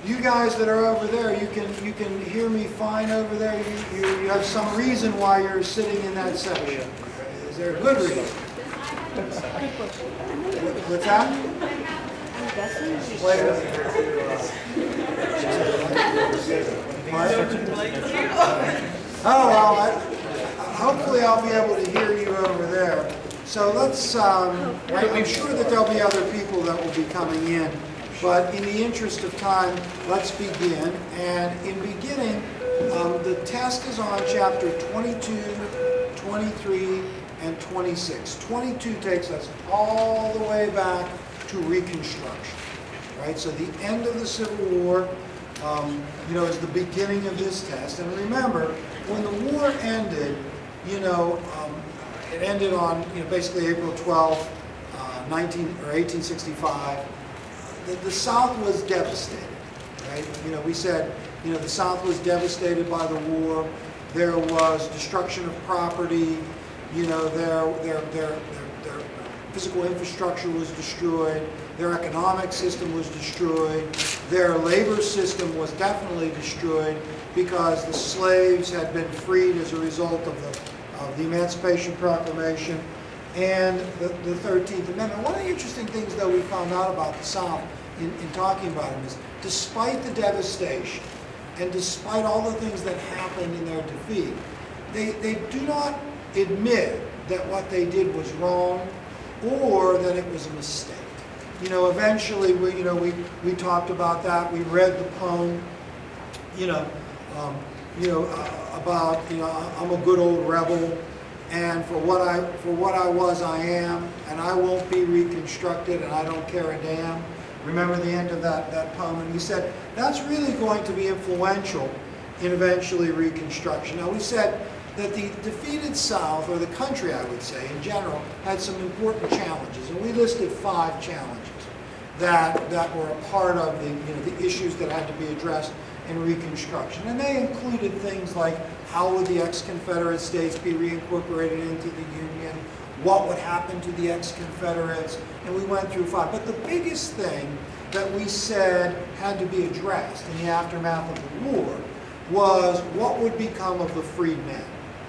You guys that are over there, you can hear me fine over there. You have some reason why you're sitting in that section. Is there a good reason? What's that? Wait. Oh well, hopefully I'll be able to hear you over there. So let's. I'm sure that there'll be other people that will be coming in. But in the interest of time, let's begin. And in beginning, the test is on chapter 22, 23, and 26. 22 takes us all the way back to Reconstruction, right? So the end of the Civil War, is the beginning of this test. And remember, when the war ended, it ended on, basically April 12th, 1865. The South was devastated, right? We said, the South was devastated by the war. There was destruction of property. Their physical infrastructure was destroyed. Their economic system was destroyed. Their labor system was definitely destroyed because the slaves had been freed as a result of the Emancipation Proclamation and the 13th Amendment. One of the interesting things, though, we found out about the South in talking about them is, despite the devastation and despite all the things that happened in their defeat, they do not admit that what they did was wrong or that it was a mistake. Eventually, we talked about that. We read the poem, about, I'm a good old rebel, and for what I was, I am, and I won't be reconstructed, and I don't care a damn. Remember the end of that poem? And we said that's really going to be influential in eventually Reconstruction. Now, we said that the defeated South, or the country, I would say, in general, had some important challenges, and we listed 5 challenges that were a part of the issues that had to be addressed in Reconstruction. And they included things like, how would the ex-Confederate states be reincorporated into the Union? What would happen to the ex-Confederates? And we went through 5. But the biggest thing that we said had to be addressed in the aftermath of the war was what would become of the freed men?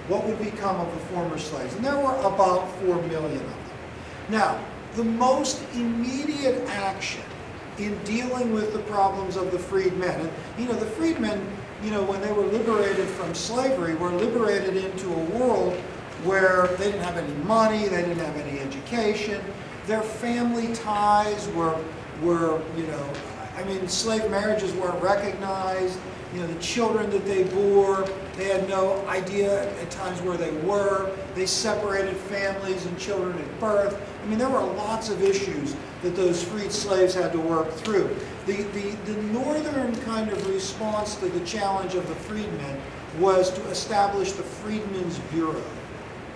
What would become of the former slaves? And there were about 4 million of them. Now, the most immediate action in dealing with the problems of the freedmen, and the freedmen, when they were liberated from slavery, were liberated into a world where they didn't have any money, they didn't have any education, their family ties were slave marriages weren't recognized, the children that they bore, they had no idea at times where they were, they separated families and children at birth. There were lots of issues that those freed slaves had to work through. The northern kind of response to the challenge of the freedmen was to establish the Freedmen's Bureau,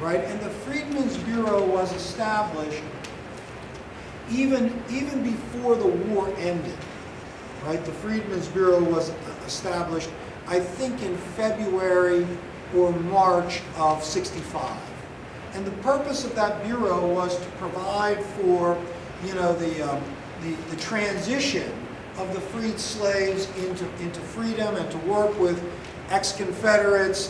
right? And the Freedmen's Bureau was established even before the war ended, right? The Freedmen's Bureau was established, I think, in February or March of '65. And the purpose of that bureau was to provide for, the transition of the freed slaves into freedom, and to work with ex-Confederates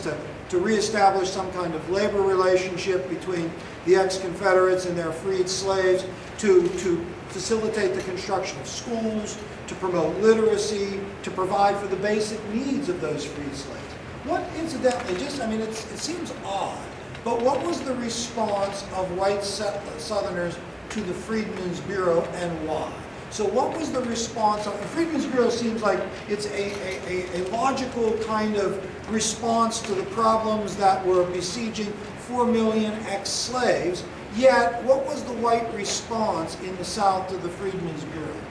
to reestablish some kind of labor relationship between the ex-Confederates and their freed slaves, to facilitate the construction of schools, to promote literacy, to provide for the basic needs of those freed slaves. What, incidentally, it seems odd, but what was the response of white Southerners to the Freedmen's Bureau, and why? So what was the response of the Freedmen's Bureau? Seems like it's a logical kind of response to the problems that were besieging 4 million ex-slaves. Yet, what was the white response in the South to the Freedmen's Bureau?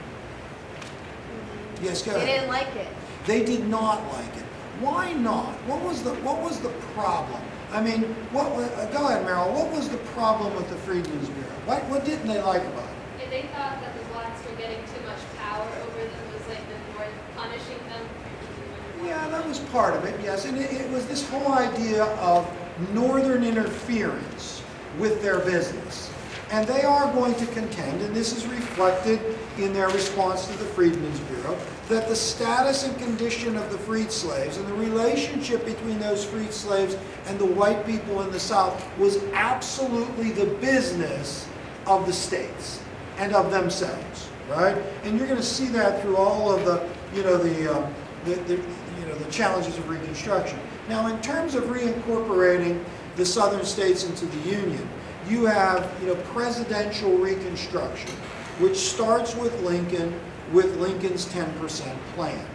Yes, go ahead. They didn't like it. They did not like it. Why not? What was the problem? Go ahead, Meryl. What was the problem with the Freedmen's Bureau? What didn't they like about it? And they thought that the blacks were getting too much power over them. It was like the North punishing them. Yeah, that was part of it, yes. And it was this whole idea of Northern interference with their business. And they are going to contend, and this is reflected in their response to the Freedmen's Bureau, that the status and condition of the freed slaves and the relationship between those freed slaves and the white people in the South was absolutely the business of the states and of themselves, right? And you're going to see that through all of the, the challenges of Reconstruction. Now, in terms of reincorporating the Southern states into the Union, you have, presidential Reconstruction, which starts with Lincoln, with Lincoln's 10% plan.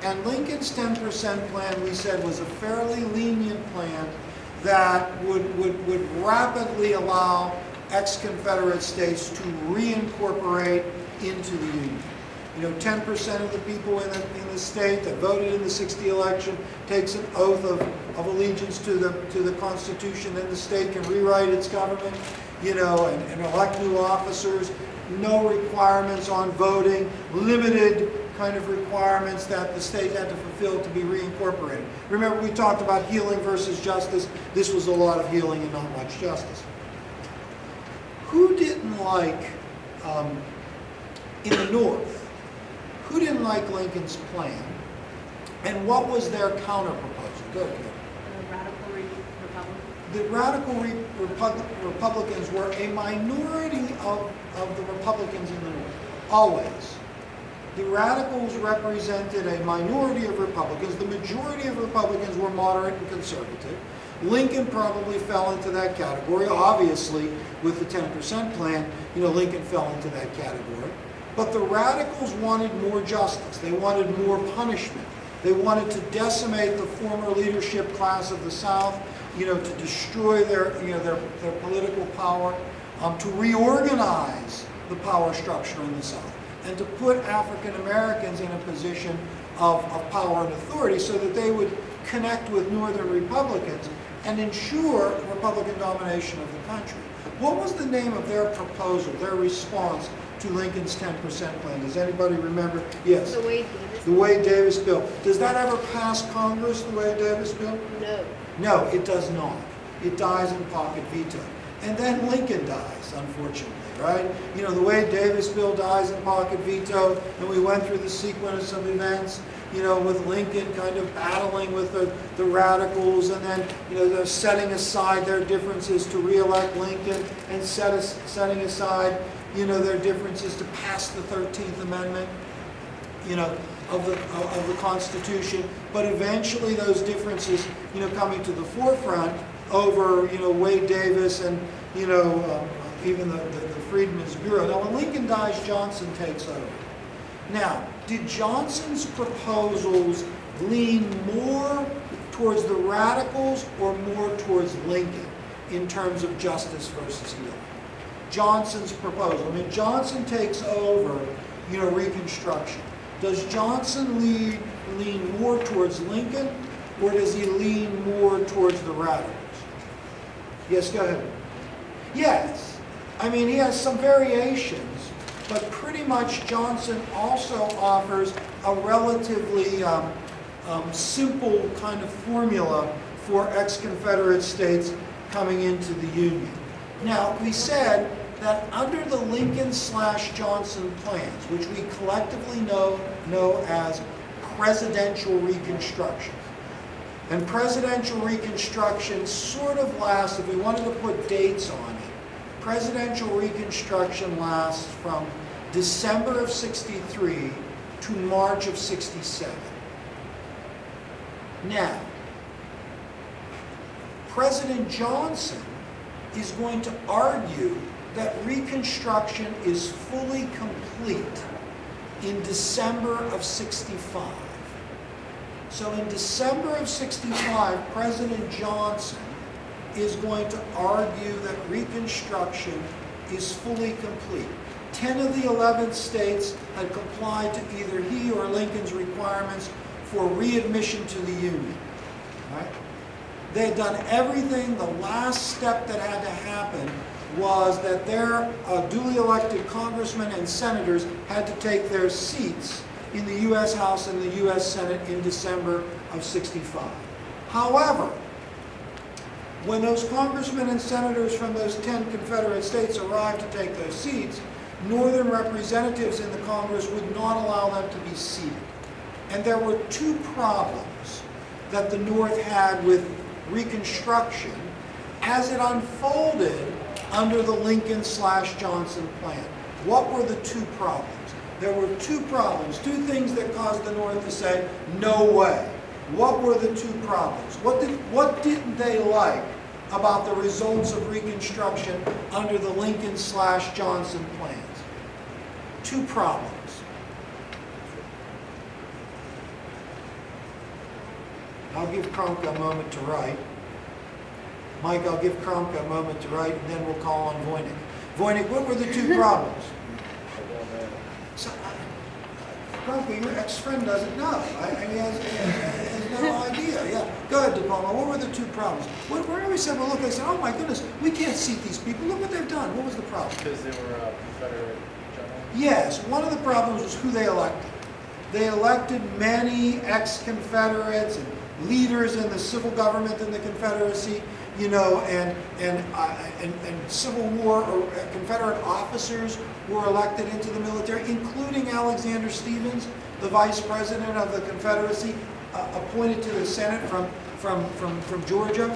And Lincoln's 10% plan, we said, was a fairly lenient plan that would rapidly allow ex-Confederate states to reincorporate into the Union. 10% of the people in the state that voted in the '60 election takes an oath of allegiance to the Constitution, then the state can rewrite its government, and elect new officers. No requirements on voting, limited kind of requirements that the state had to fulfill to be reincorporated. Remember, we talked about healing versus justice. This was a lot of healing and not much justice. Who didn't like, in the North, who didn't like Lincoln's plan, and what was their counter-proposal? Go ahead. The radical Republicans were a minority of the Republicans in the North, always. The radicals represented a minority of Republicans. The majority of Republicans were moderate and conservative. Lincoln probably fell into that category. Obviously, with the 10% plan, Lincoln fell into that category. But the radicals wanted more justice. They wanted more punishment. They wanted to decimate the former leadership class of the South, to destroy their political power, to reorganize the power structure in the South, and to put African Americans in a position of power and authority so that they would connect with Northern Republicans and ensure Republican domination of the country. What was the name of their proposal, their response to Lincoln's 10% plan? Does anybody remember? Yes. The Wade Davis. The Wade Davis bill. Does that ever pass Congress, the Wade Davis bill? No. No, it does not. It dies in pocket veto. And then Lincoln dies, unfortunately, right? The Wade Davis bill dies in pocket veto, and we went through the sequence of events, with Lincoln kind of battling with the radicals, and then, they're setting aside their differences to re-elect Lincoln, and setting aside, their differences to pass the 13th Amendment, of the Constitution. But eventually those differences, coming to the forefront over, Wade Davis and, even the Freedmen's Bureau. Now, when Lincoln dies, Johnson takes over. Now, did Johnson's proposals lean more towards the radicals or more towards Lincoln in terms of justice versus healing? Johnson's proposal. Johnson takes over, Reconstruction. Does Johnson lean more towards Lincoln, or does he lean more towards the radicals? Yes, go ahead. Yes. He has some variations, but pretty much Johnson also offers a relatively simple kind of formula for ex-Confederate states coming into the Union. Now, we said that under the Lincoln/Johnson plans, which we collectively know as presidential Reconstruction, and presidential Reconstruction sort of lasts, if we wanted to put dates on it, presidential Reconstruction lasts from December of '63 to March of '67. Now, President Johnson is going to argue that Reconstruction is fully complete in December of '65. So in December of '65, President Johnson is going to argue that Reconstruction is fully complete. 10 of the 11 states had complied to either he or Lincoln's requirements for readmission to the Union. Right? They had done everything. The last step that had to happen was that their duly elected congressmen and senators had to take their seats in the U.S. House and the U.S. Senate in December of '65. However, When those congressmen and senators from those 10 Confederate states arrived to take those seats, Northern representatives in the Congress would not allow them to be seated. And there were two problems that the North had with Reconstruction as it unfolded under the Lincoln/Johnson plan. What were the two problems? There were two problems, two things that caused the North to say, no way. What were the two problems? What didn't they like about the results of Reconstruction under the Lincoln/Johnson plans? Two problems. I'll give Kromka a moment to write. Mike, I'll give Kromka a moment to write, and then we'll call on Voynich. Voynich, what were the two problems? So, Kromka, your ex-friend doesn't know. He has no idea. Yeah. Go ahead, DePalma. What were the two problems? Whenever we said, well, look, they said, oh my goodness, we can't seat these people. Look what they've done. What was the problem? Because they were Confederate generals? Yes. One of the problems was who they elected. They elected many ex-Confederates and leaders in the civil government in the Confederacy, you know, and Civil War or Confederate officers were elected into the military, including Alexander Stephens, the vice president of the Confederacy, appointed to the Senate from Georgia.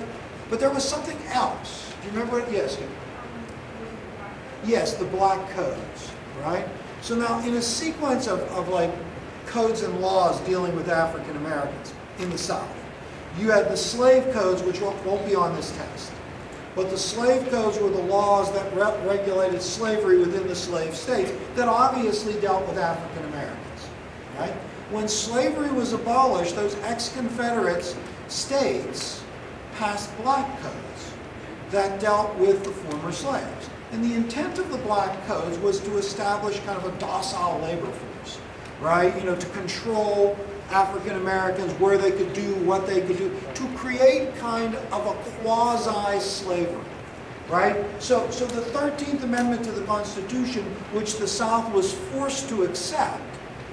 But there was something else. Do you remember what? Yes. Yes, the Black Codes, right? So now, in a sequence of like codes and laws dealing with African Americans in the South, you had the slave codes, which won't be on this test. But the slave codes were the laws that regulated slavery within the slave states that obviously dealt with African Americans, right? When slavery was abolished, those ex-Confederate states passed black codes that dealt with the former slaves. And the intent of the black codes was to establish kind of a docile labor force, right? You know, to control African Americans, where they could do what they could do, to create kind of a quasi-slavery, right? So the 13th Amendment to the Constitution, which the South was forced to accept,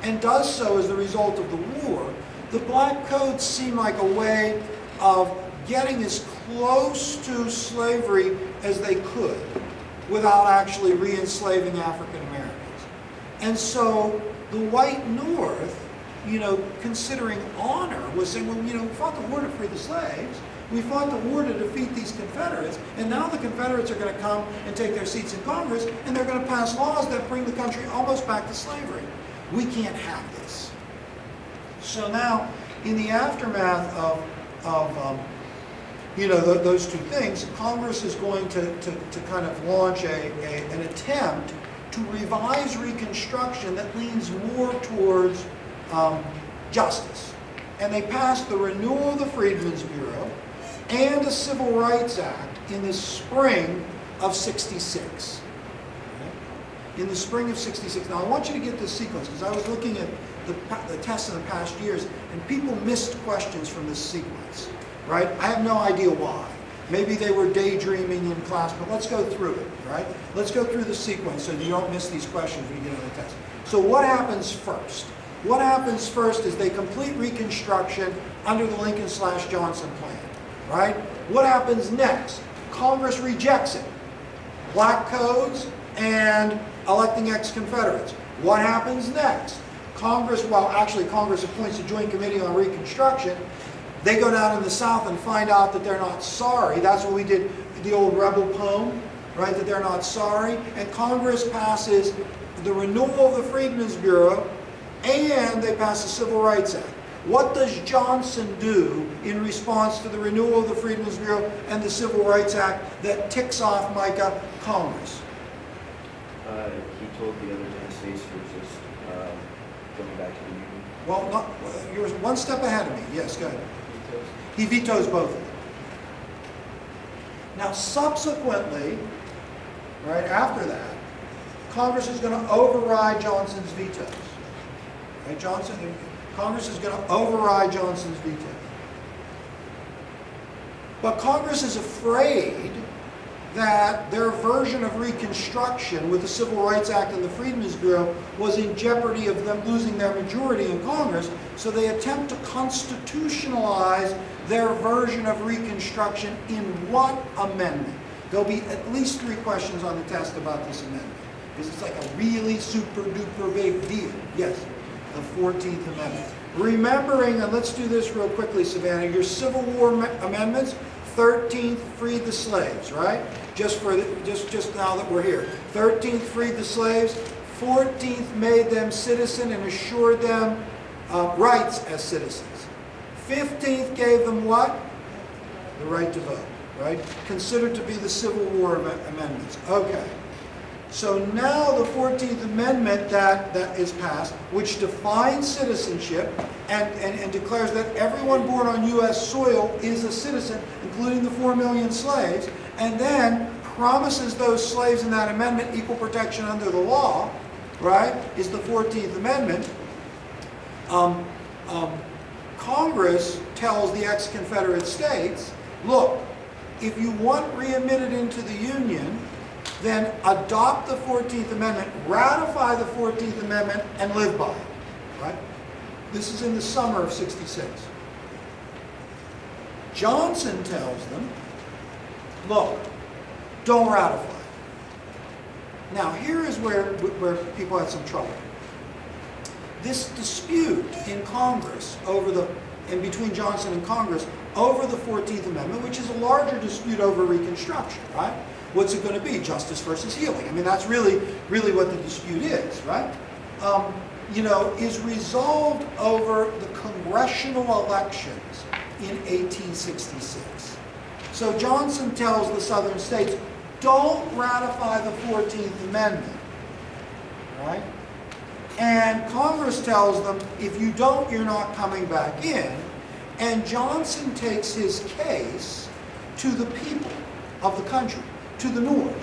and does so as a result of the war, the black codes seem like a way of getting as close to slavery as they could without actually re-enslaving African Americans. And so the white North, you know, considering honor, was saying, well, you know, we fought the war to free the slaves, we fought the war to defeat these Confederates, and now the Confederates are going to come and take their seats in Congress, and they're going to pass laws that bring the country almost back to slavery. We can't have this. So now, in the aftermath of you know, those two things, Congress is going to kind of launch an attempt to revise Reconstruction that leans more towards justice. And they passed the renewal of the Freedmen's Bureau and a Civil Rights Act in the spring of '66. In the spring of '66. Now I want you to get this sequence, because I was looking at the tests in the past years, and people missed questions from this sequence, right? I have no idea why. Maybe they were daydreaming in class, but let's go through it, right? Let's go through the sequence so you don't miss these questions when you get on the test. So what happens first? What happens first is they complete Reconstruction under the Lincoln/Johnson plan, right? What happens next? Congress rejects it. Black codes and electing ex-Confederates. What happens next? Congress appoints a joint committee on Reconstruction. They go down in the South and find out that they're not sorry. That's what we did, the old rebel poem, right? That they're not sorry. And Congress passes the renewal of the Freedmen's Bureau, and they pass the Civil Rights Act. What does Johnson do in response to the renewal of the Freedmen's Bureau and the Civil Rights Act that ticks off, Micah, Congress? He told the other 10 states to resist going back to the Union. Well, you're one step ahead of me. Yes, go ahead. He vetoes both of them. Now, subsequently, right after that, Congress is going to override Johnson's vetoes. Right, Congress is going to override Johnson's veto. But Congress is afraid that their version of Reconstruction with the Civil Rights Act and the Freedmen's Bureau was in jeopardy of them losing their majority in Congress, so they attempt to constitutionalize their version of Reconstruction in what amendment? There'll be at least 3 questions on the test about this amendment, because it's like a really super duper big deal. Yes, the 14th Amendment. Remembering, and let's do this real quickly, Savannah, your Civil War amendments, 13th freed the slaves, right? Just now that we're here. 13th freed the slaves. 14th made them citizen and assured them rights as citizens. 15th gave them what? The right to vote, right? Considered to be the Civil War amendments. Okay. So now the 14th Amendment that is passed, which defines citizenship and declares that everyone born on U.S. soil is a citizen, including the 4 million slaves, and then promises those slaves in that amendment equal protection under the law, right, is the 14th Amendment. Congress tells the ex-Confederate states, look, if you want readmitted into the Union, then adopt the 14th Amendment, ratify the 14th Amendment, and live by it, right? This is in the summer of '66. Johnson tells them, look, don't ratify it. Now, here is where people had some trouble. This dispute in Congress in between Johnson and Congress over the 14th Amendment, which is a larger dispute over Reconstruction, right? What's it going to be? Justice versus healing. I mean, that's really what the dispute is, right? Is resolved over the congressional elections in 1866. So Johnson tells the southern states, don't ratify the 14th Amendment, right? And Congress tells them, if you don't, you're not coming back in. And Johnson takes his case to the people of the country, to the North,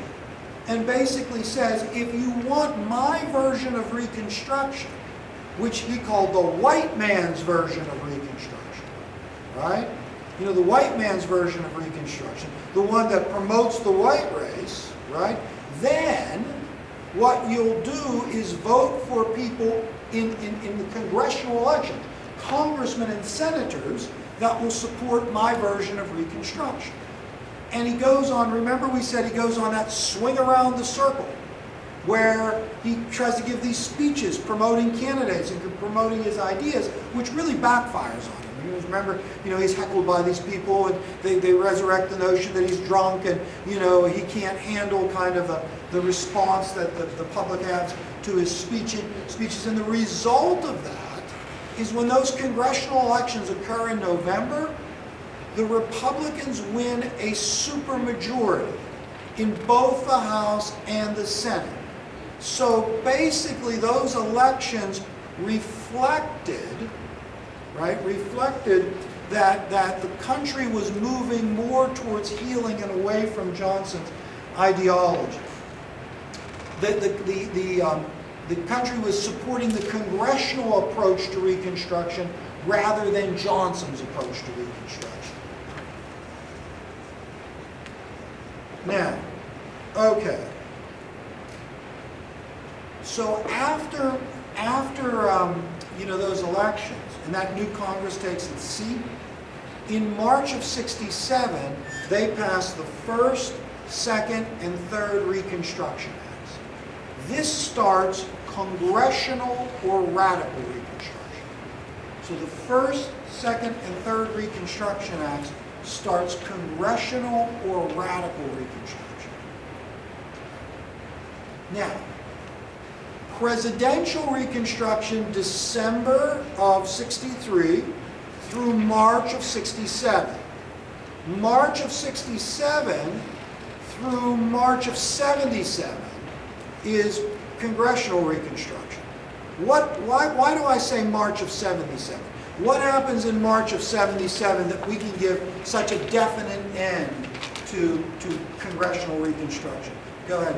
and basically says, if you want my version of Reconstruction, which he called the white man's version of Reconstruction, right? You know, the white man's version of Reconstruction, the one that promotes the white race, right? Then what you'll do is vote for people in the congressional election, congressmen and senators that will support my version of Reconstruction. And he goes on, remember we said he goes on that swing around the circle where he tries to give these speeches promoting candidates and promoting his ideas, which really backfires on him. Remember, he's heckled by these people and they resurrect the notion that he's drunk and, he can't handle kind of the response that the public has to his speeches. And the result of that is when those congressional elections occur in November, the Republicans win a supermajority in both the House and the Senate. So basically those elections reflected that the country was moving more towards healing and away from Johnson's ideology. The country was supporting the congressional approach to Reconstruction rather than Johnson's approach to Reconstruction. Now, okay. So after those elections, and that new Congress takes its seat, in March of '67, they passed the first, second, and third Reconstruction Acts. This starts congressional or radical Reconstruction. So the first, second, and third Reconstruction Acts starts congressional or radical Reconstruction. Now, presidential Reconstruction, December of '63 through March of '67. March of '67 through March of '77 is congressional Reconstruction. Why do I say March of '77? What happens in March of '77 that we can give such a definite end to congressional Reconstruction? Go ahead.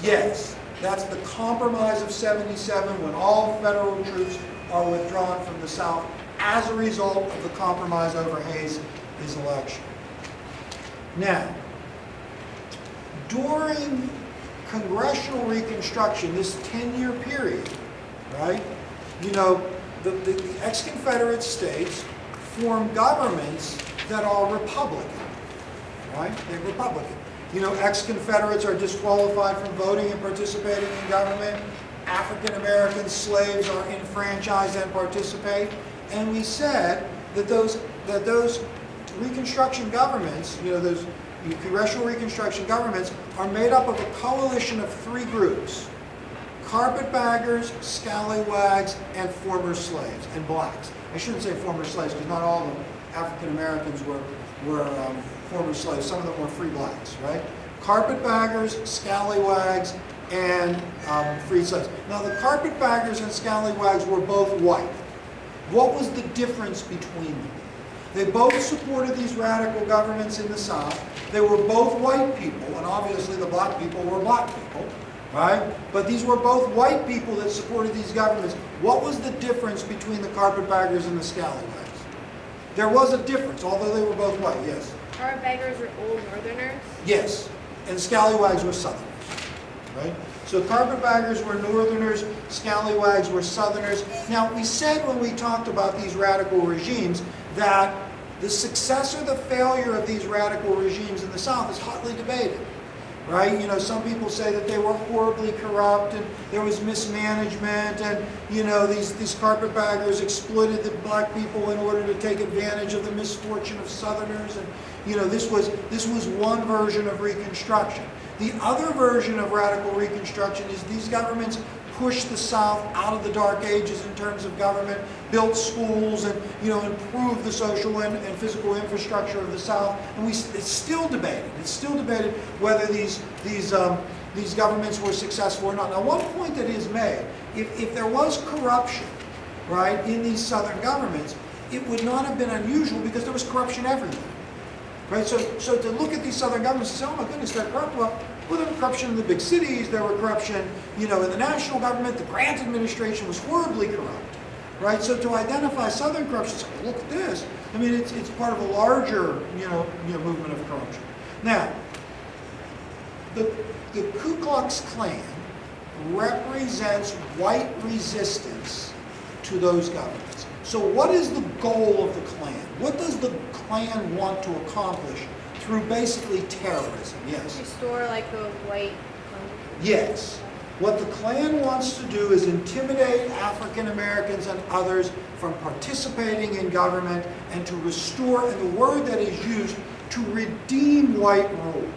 Yes. That's the Compromise of '77 when all federal troops are withdrawn from the South as a result of the compromise over Hayes' election. Now, during congressional Reconstruction, this 10-year period, right? You know, the ex-Confederate states formed governments that are Republican, right? They're Republican. You know, ex-Confederates are disqualified from voting and participating in government. African-American slaves are enfranchised and participate. And we said that those Reconstruction governments, you know, those congressional Reconstruction governments are made up of a coalition of three groups: carpetbaggers, scallywags, and former slaves, and blacks. I shouldn't say former slaves, because not all of them African Americans were former slaves. Some of them were free blacks, right? Carpetbaggers, scallywags, and free slaves. Now, the carpetbaggers and scallywags were both white. What was the difference between them? They both supported these radical governments in the South. They were both white people, and obviously the black people were black people, right? But these were both white people that supported these governments. What was the difference between the carpetbaggers and the scallywags? There was a difference, although they were both white, yes. Carpetbaggers were old Northerners? Yes, and scallywags were Southerners, right? So carpetbaggers were Northerners, scallywags were Southerners. Now, we said when we talked about these radical regimes that the success or the failure of these radical regimes in the South is hotly debated, right? You know, some people say that they were horribly corrupt and there was mismanagement, and, you know, these carpetbaggers exploited the black people in order to take advantage of the misfortune of Southerners, and, you know, this was one version of Reconstruction. The other version of radical Reconstruction is these governments pushed the South out of the Dark Ages in terms of government, built schools, and, you know, improved the social and physical infrastructure of the South. And it's still debated. It's still debated whether these governments were successful or not. Now, one point that is made: if there was corruption, right, in these Southern governments, it would not have been unusual because there was corruption everywhere. Right? So to look at these Southern governments and say, oh my goodness, they're corrupt. Well, there was corruption in the big cities, there were corruption, you know, in the national government. The Grant administration was horribly corrupt. Right? So to identify Southern corruption, say, well, look at this. I mean, it's part of a larger, you know, movement of corruption. Now, the Ku Klux Klan represents white resistance to those governments. So what is the goal of the Klan? What does the Klan want to accomplish through basically terrorism? Yes. Restore like the white. Yes. What the Klan wants to do is intimidate African Americans and others from participating in government, and to restore, and the word that is used, to redeem white rule,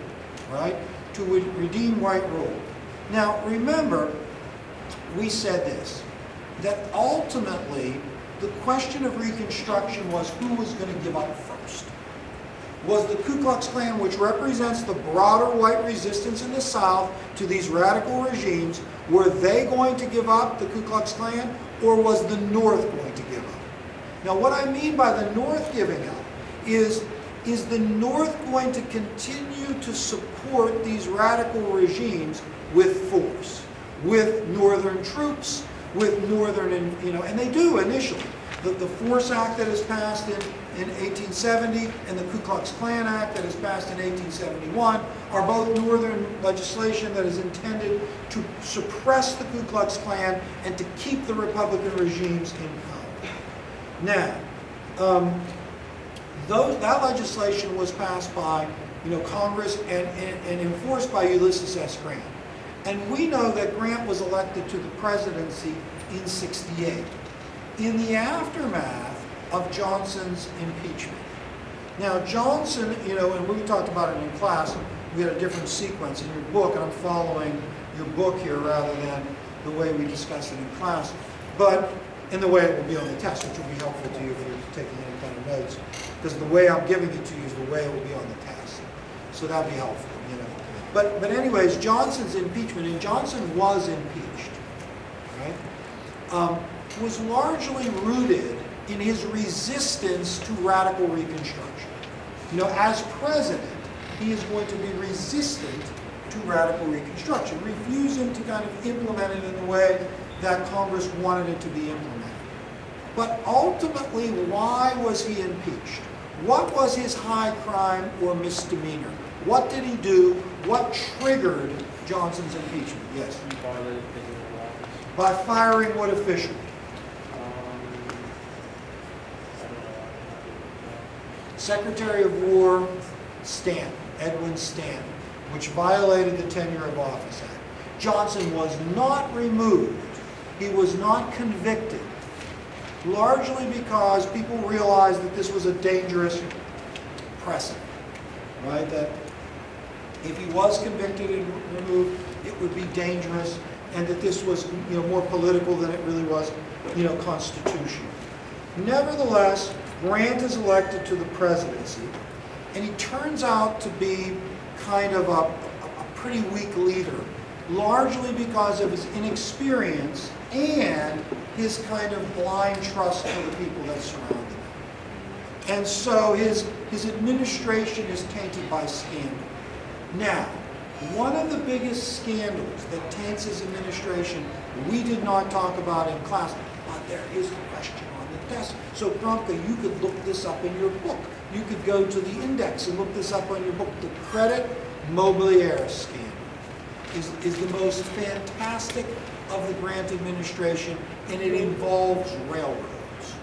right? To redeem white rule. Now, remember, we said this, that ultimately the question of Reconstruction was who was going to give up first. Was the Ku Klux Klan, which represents the broader white resistance in the South to these radical regimes, were they going to give up, the Ku Klux Klan, or was the North going to give up? Now, what I mean by the North giving up is the North going to continue to support these radical regimes with force, with Northern troops, with Northern, and they do initially. The Force Act that is passed in 1870 and the Ku Klux Klan Act that is passed in 1871 are both Northern legislation that is intended to suppress the Ku Klux Klan and to keep the Republican regimes in power. Now, that legislation was passed by Congress and enforced by Ulysses S. Grant. And we know that Grant was elected to the presidency in '68. In the aftermath of Johnson's impeachment. Now, Johnson, and we talked about it in class, we had a different sequence in your book, and I'm following your book here rather than the way we discussed it in class, but in the way it will be on the test, which will be helpful to you if you're taking any kind of notes, because the way I'm giving it to you is the way it will be on the test. So that'd be helpful, But anyways, Johnson's impeachment, and Johnson was impeached, right? Was largely rooted in his resistance to radical Reconstruction. As president, he is going to be resistant to radical Reconstruction, refusing to kind of implement it in the way that Congress wanted it to be implemented. But ultimately, why was he impeached? What was his high crime or misdemeanor? What did he do? What triggered Johnson's impeachment? Yes. He violated the tenure of office. By firing what official? I don't know. Secretary of War Stanton, Edwin Stanton, which violated the Tenure of Office Act. Johnson was not removed. He was not convicted, largely because people realized that this was a dangerous precedent, right? That if he was convicted and removed, it would be dangerous, and that this was, more political than it really was, constitutional. Nevertheless, Grant is elected to the presidency, and he turns out to be kind of a pretty weak leader, largely because of his inexperience and his kind of blind trust for the people that surrounded him. And so his administration is tainted by scandal. Now, one of the biggest scandals that taints his administration we did not talk about in class, but there is a question on the test. So Bronca, you could look this up in your book. You could go to the index and look this up on your book. The credit Mobilier scandal is the most fantastic of the Grant administration, and it involves railroads.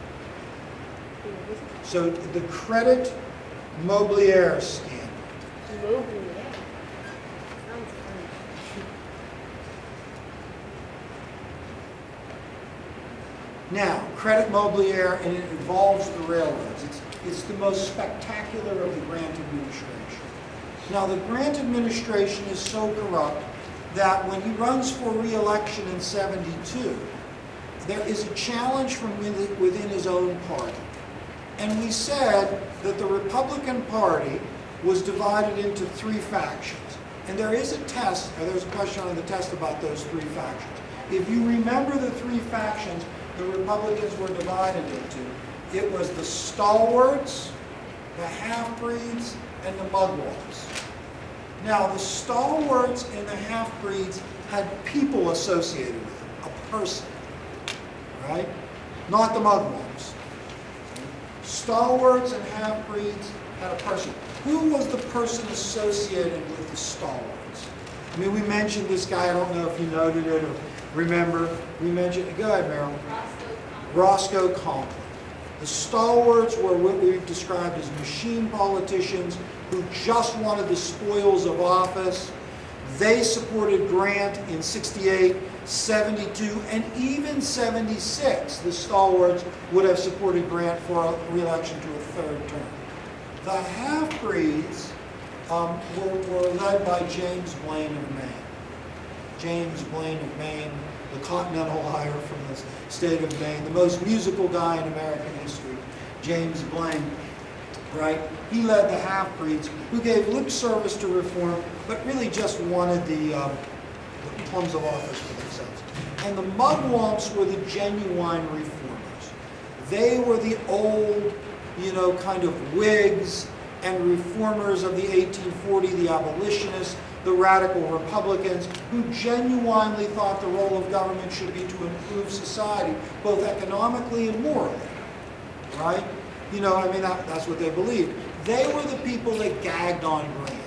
So the credit Mobilier scandal. Mobilier. Sounds funny. Now, credit Mobilier, and it involves the railroads. It's the most spectacular of the Grant administration. Now, the Grant administration is so corrupt that when he runs for re-election in '72, there is a challenge from within his own party. And we said that the Republican Party was divided into three factions. And there is a test, or there's a question on the test about those three factions. If you remember the three factions the Republicans were divided into, it was the stalwarts, the half-breeds, and the mugwumps. Now, the stalwarts and the half-breeds had people associated with them, a person, right? Not the mugwumps. Stalwarts and half-breeds had a person. Who was the person associated with the stalwarts? I mean, we mentioned this guy. I don't know if you noted it or remember. We mentioned, go ahead, Marilyn. Roscoe Conkling. The stalwarts were what we've described as machine politicians who just wanted the spoils of office. They supported Grant in '68, '72, and even '76. The stalwarts would have supported Grant for a re-election to a third term. The half-breeds were led by James Blaine of Maine. James Blaine of Maine, the continental hire from the state of Maine, the most musical guy in American history, James Blaine, right? He led the half-breeds who gave lip service to reform, but really just wanted the plums of office for themselves. And the mugwumps were the genuine reformers. They were the old, kind of Whigs and reformers of the 1840, the abolitionists, the radical Republicans, who genuinely thought the role of government should be to improve society, both economically and morally, right? That's what they believed. They were the people that gagged on Grant.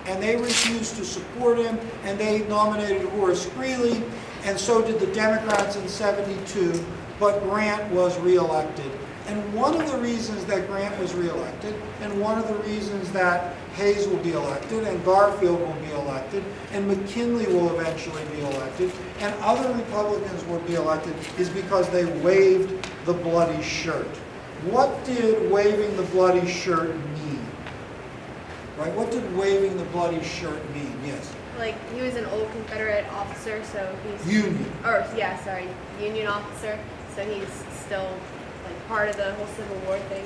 And they refused to support him, and they nominated Horace Greeley, and so did the Democrats in '72, but Grant was reelected. And one of the reasons that Grant was reelected, and one of the reasons that Hayes will be elected, and Garfield will be elected, and McKinley will eventually be elected, and other Republicans will be elected, is because they waved the bloody shirt. What did waving the bloody shirt mean? Right? What did waving the bloody shirt mean? Yes. Like, he was an old Confederate officer, so he's... Union officer, so he's still, part of the whole Civil War thing.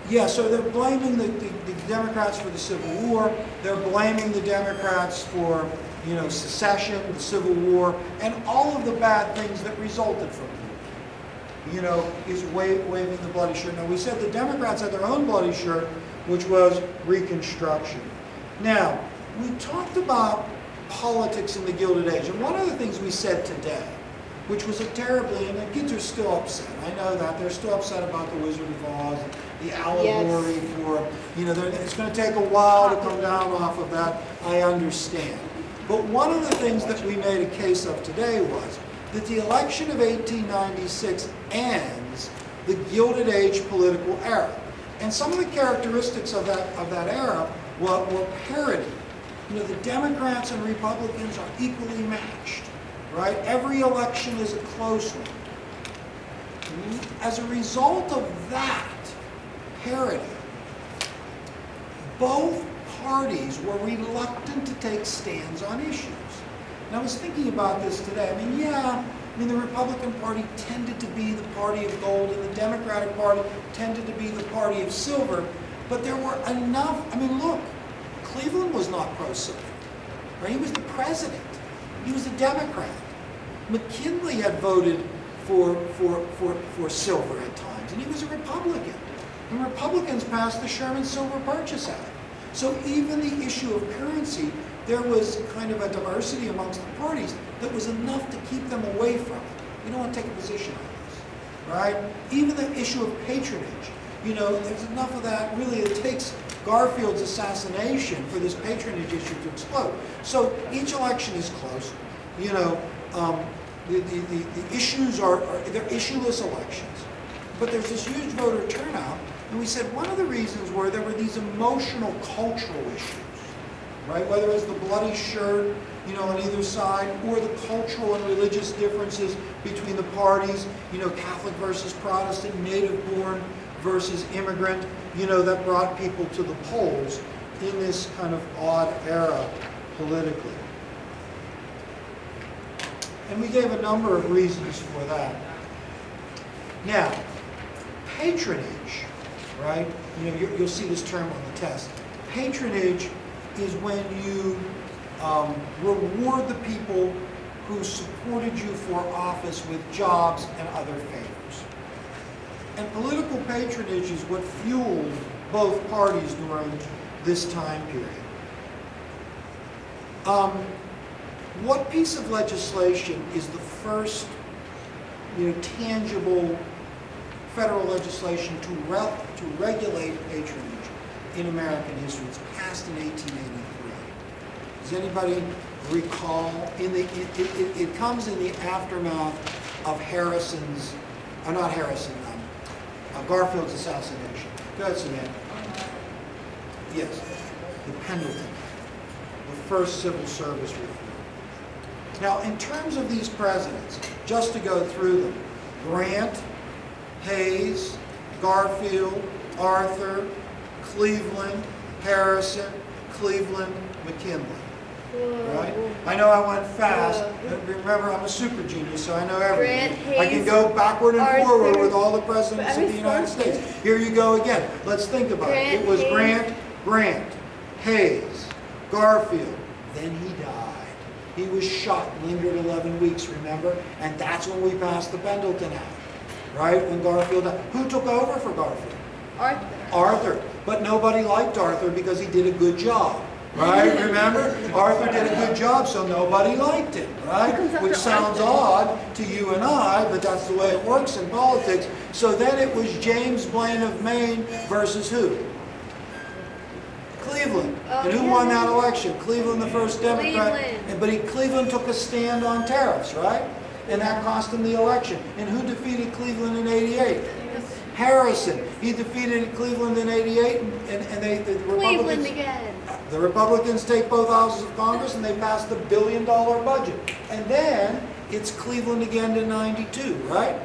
Yeah, so they're blaming the Democrats for the Civil War. They're blaming the Democrats for, secession, the Civil War, and all of the bad things that resulted from it. Is waving the bloody shirt. Now, we said the Democrats had their own bloody shirt, which was Reconstruction. Now, we talked about politics in the Gilded Age, and one of the things we said today, which was and the kids are still upset. I know that. They're still upset about the Wizard of Oz. the allegory for, you know, it's going to take a while to come down off of that, I understand. But one of the things that we made a case of today was that the election of 1896 ends the Gilded Age political era. And some of the characteristics of that era were parity. You know, the Democrats and Republicans are equally matched, right? Every election is a close one. As a result of that parity, both parties were reluctant to take stands on issues. And I was thinking about this today. I mean, the Republican Party tended to be the party of gold, and the Democratic Party tended to be the party of silver. But there were enough, I mean, look, Cleveland was not pro-silver, right? He was the president. He was a Democrat. McKinley had voted for silver at times, and he was a Republican. And Republicans passed the Sherman Silver Purchase Act. So even the issue of currency, there was kind of a diversity amongst the parties that was enough to keep them away from it. We don't want to take a position on this, right? Even the issue of patronage, you know, there's enough of that. Really, it takes Garfield's assassination for this patronage issue to explode. So each election is close. You know, the issues they're issueless elections. But there's this huge voter turnout, and we said one of the reasons were there were these emotional, cultural issues, right? Whether it's the bloody shirt, you know, on either side, or the cultural and religious differences between the parties, you know, Catholic versus Protestant, native-born versus immigrant, you know, that brought people to the polls in this kind of odd era politically. And we gave a number of reasons for that. Now, patronage, right? You know, you'll see this term on the test. Patronage is when you reward the people who supported you for office with jobs and other favors. And political patronage is what fueled both parties during this time period. What piece of legislation is the first, you know, tangible federal legislation to regulate patronage in American history? It's passed in 1883. Does anybody recall? It comes in the aftermath of Garfield's assassination. Go ahead, Suzanne. Yes, the Pendleton, the first civil service reform. Now, in terms of these presidents, just to go through them, Grant, Hayes, Garfield, Arthur, Cleveland, Harrison, Cleveland, McKinley. Right? I know I went fast. Remember, I'm a super genius, so I know everything. Grant, I can Hayes, go backward and Arthur, forward with all the presidents of the United States. Here you go again. Let's think about it. It was Grant, Hayes, Garfield. Then he died. He was shot, lingered 11 weeks, remember? And that's when we passed the Pendleton Act, right? When Garfield died. Who took over for Garfield? Arthur. But nobody liked Arthur because he did a good job. Right? Remember? Arthur did a good job, so nobody liked him, right? Which sounds odd to you and I, but that's the way it works in politics. So then it was James Blaine of Maine versus who? Cleveland. And who won that election? Cleveland, the first Democrat. But Cleveland took a stand on tariffs, right? And that cost him the election. And who defeated Cleveland in '88? Harrison. He defeated Cleveland in '88, and the Republicans. The Republicans take both houses of Congress and they pass the $1 billion budget. And then it's Cleveland again in '92, right?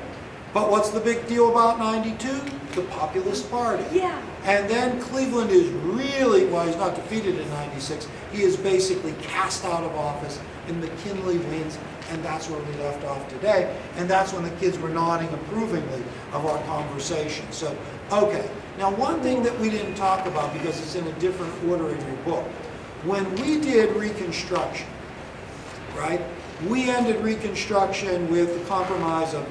But what's the big deal about '92? The Populist Party. Yeah. And then Cleveland is really, well, he's not defeated in '96. He is basically cast out of office, and McKinley wins, and that's where we left off today. And that's when the kids were nodding approvingly of our conversation. So, okay. Now, one thing that we didn't talk about, because it's in a different order in your book, when we did Reconstruction, right, we ended Reconstruction with the Compromise of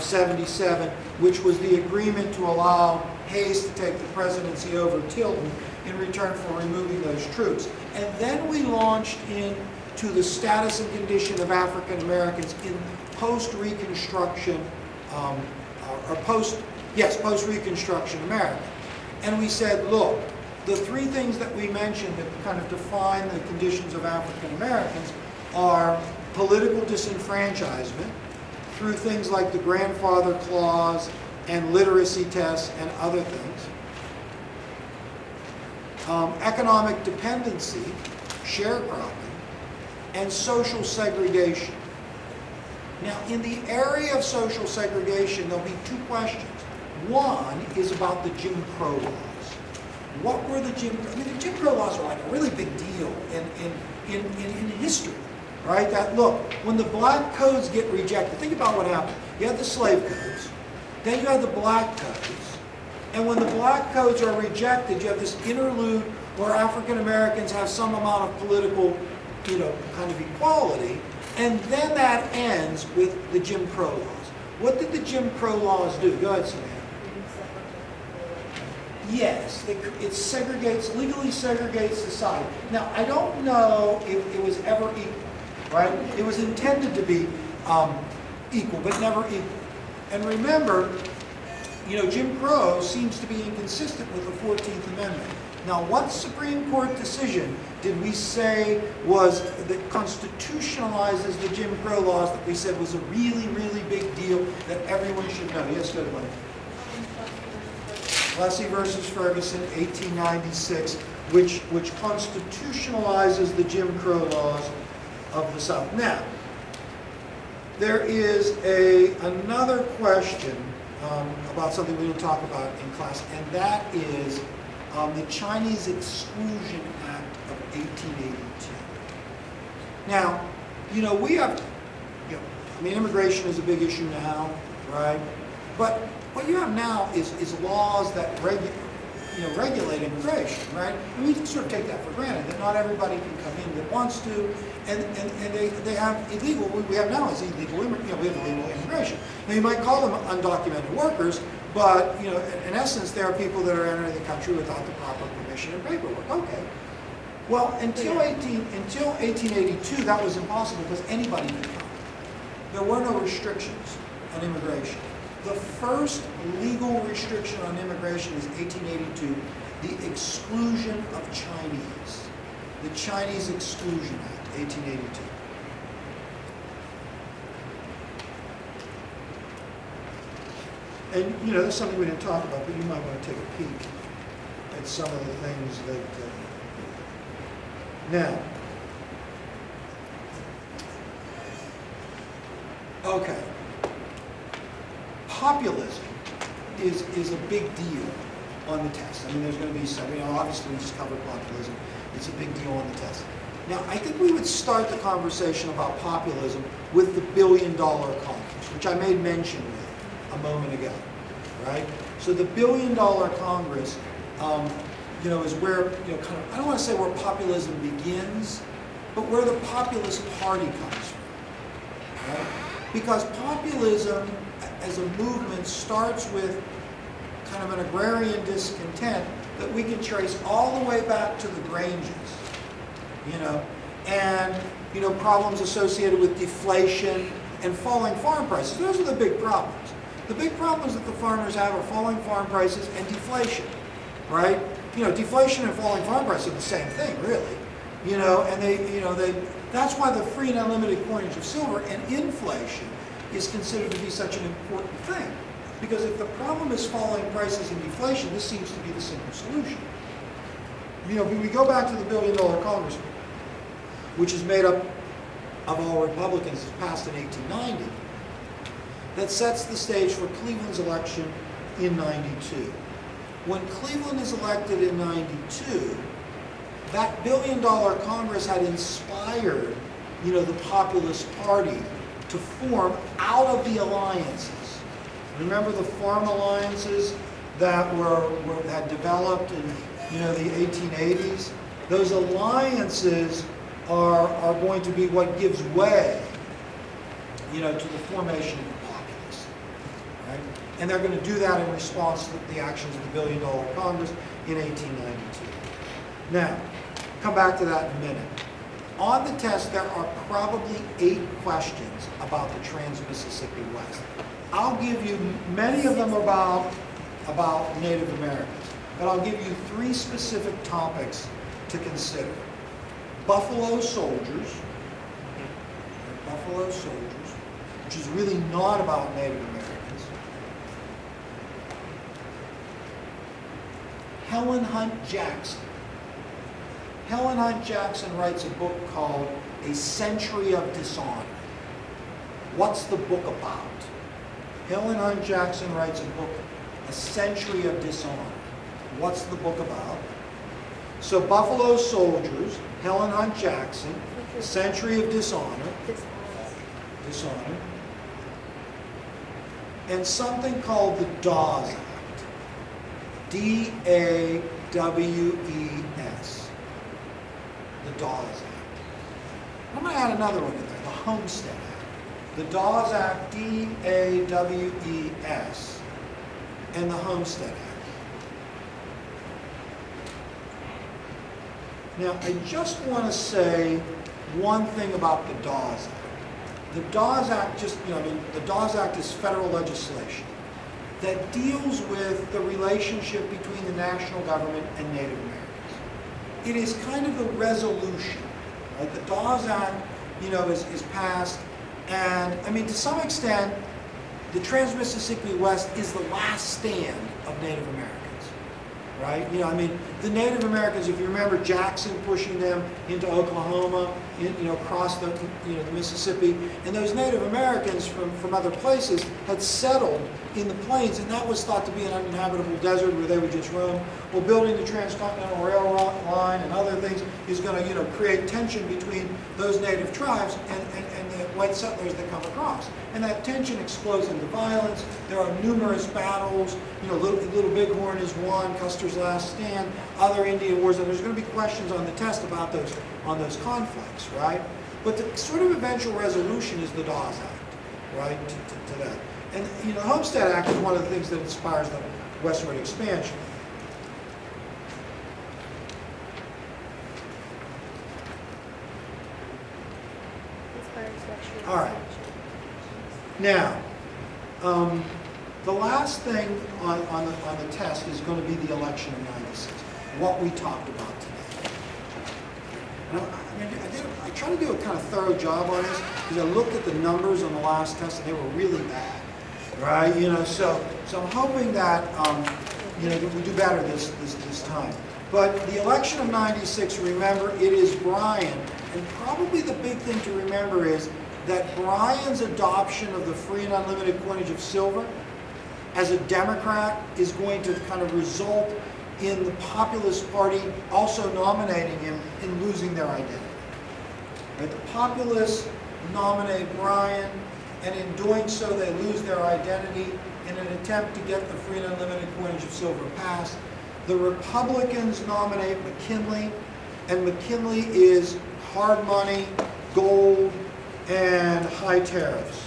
'77, which was the agreement to allow Hayes to take the presidency over Tilden in return for removing those troops. And then we launched into the status and condition of African Americans in post-Reconstruction, post-Reconstruction America. and we said, look, the three things that we mentioned that kind of define the conditions of African Americans are political disenfranchisement through things like the grandfather clause and literacy tests and other things. Economic dependency, sharecropping, and social segregation. Now, in the area of social segregation, there'll be two questions. One is about the Jim Crow laws. What were the Jim Crow laws were like a really big deal in history, right? That, look, when the black codes get rejected, think about what happened. You had the slave codes, then you had the black codes, and when the black codes are rejected, you have this interlude where African Americans have some amount of political, kind of equality, and then that ends with the Jim Crow laws. What did the Jim Crow laws do? Go ahead, Samantha. Yes, it legally segregates society. Now, I don't know if it was ever equal, right? It was intended to be equal, but never equal. And remember, Jim Crow seems to be inconsistent with the 14th Amendment. Now, what Supreme Court decision did we say that constitutionalizes the Jim Crow laws that we said was a really, really big deal that everyone should know? Yes, go ahead. Plessy versus Ferguson, 1896, which constitutionalizes the Jim Crow laws of the South. Now, there is another question about something we didn't talk about in class, and that is the Chinese Exclusion Act of 1882. Now, we have, immigration is a big issue now, right? But what you have now is laws that regulate immigration, right? And we can sort of take that for granted, that not everybody can come in that wants to, and they have illegal, what we have now is illegal, we have illegal immigration. Now you might call them undocumented workers, but in essence, there are people that are entering the country without the proper permission and paperwork. Okay. Well, until 1882, that was impossible because anybody could come. There were no restrictions on immigration. The first legal restriction on immigration is 1882, the exclusion of Chinese. The Chinese Exclusion Act, 1882. And, there's something we didn't talk about, but you might want to take a peek at some of the things that... Now, okay. Populism is a big deal on the test. I mean, there's going to be some, obviously we just covered populism. It's a big deal on the test. Now, I think we would start the conversation about populism with the $1 billion Congress, which I made mention with a moment ago, right? So the $1 billion Congress, is where, kind of, I don't want to say where populism begins, but where the populist party comes from, right? Because populism as a movement starts with kind of an agrarian discontent that we can trace all the way back to the Granges, and, problems associated with deflation and falling farm prices. Those are the big problems. The big problems that the farmers have are falling farm prices and deflation, right? Deflation and falling farm prices are the same thing, really. And that's why the free and unlimited coinage of silver and inflation is considered to be such an important thing. Because if the problem is falling prices and deflation, this seems to be the simple solution. When we go back to the $1 billion Congress, which is made up of all Republicans, it was passed in 1890, that sets the stage for Cleveland's election in 92. When Cleveland is elected in 92, that $1 billion Congress had inspired, the Populist Party to form out of the alliances. Remember the farm alliances that had developed in the 1880s? Those alliances are going to be what gives way to the formation of the populace. Right? And they're going to do that in response to the actions of the $1 billion Congress in 1892. Now, come back to that in a minute. On the test, there are probably 8 questions about the Trans-Mississippi West. I'll give you many of them about Native Americans. but I'll give you 3 specific topics to consider. Buffalo soldiers, which is really not about Native Americans. Helen Hunt Jackson. Helen Hunt Jackson writes a book called A Century of Dishonor. What's the book about? Helen Hunt Jackson writes a book, A Century of Dishonor. What's the book about? So Buffalo Soldiers, Helen Hunt Jackson, A Century of Dishonor, and something called the Dawes Act, D-A-W-E-S, the Dawes Act. I'm going to add another one in there, the Homestead Act. The Dawes Act, D-A-W-E-S, and the Homestead Act. Now, I just want to say one thing about the Dawes Act. The Dawes Act the Dawes Act is federal legislation that deals with the relationship between the national government and Native Americans. It is kind of a resolution, right? The Dawes Act, is passed, and to some extent, the Trans-Mississippi West is the last stand of Native Americans. Right? The Native Americans, if you remember Jackson pushing them into Oklahoma, across the Mississippi, and those Native Americans from other places had settled in the plains, and that was thought to be an uninhabitable desert where they would just roam. Well, building the Transcontinental Railroad line and other things is going to, create tension between those native tribes and the white settlers that come across. And that tension explodes into violence. There are numerous battles. Little Bighorn is one, Custer's Last Stand, other Indian wars, and there's going to be questions on the test about those conflicts, right? But the sort of eventual resolution is the Dawes Act, right, to that. And the Homestead Act is one of the things that inspires the westward expansion. All right. Now, the last thing on the test is going to be the election of '96, what we talked about today. And I tried to do a kind of thorough job on this because I looked at the numbers on the last test and they were really bad, right? So I'm hoping that that we do better this time. But the election of '96, remember, it is Bryan, and probably the big thing to remember is that Bryan's adoption of the free and unlimited coinage of silver as a Democrat is going to kind of result in the Populist Party also nominating him and losing their identity. Right? The Populists nominate Bryan, and in doing so they lose their identity in an attempt to get the free and unlimited coinage of silver passed. The Republicans nominate McKinley, and McKinley is hard money, gold, and high tariffs.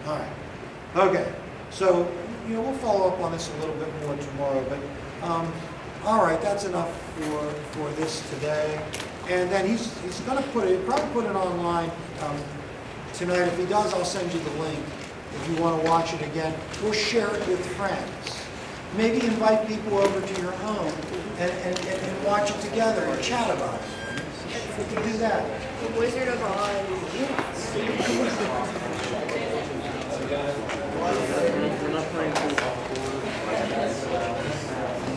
All right. Okay. So, we'll follow up on this a little bit more tomorrow, but all right, that's enough for this today. And then he's going to probably put it online tonight. If he does, I'll send you the link if you want to watch it again, or share it with friends. Maybe invite people over to your home and watch it together and chat about it. We can do that. The Wizard of Oz. Yeah.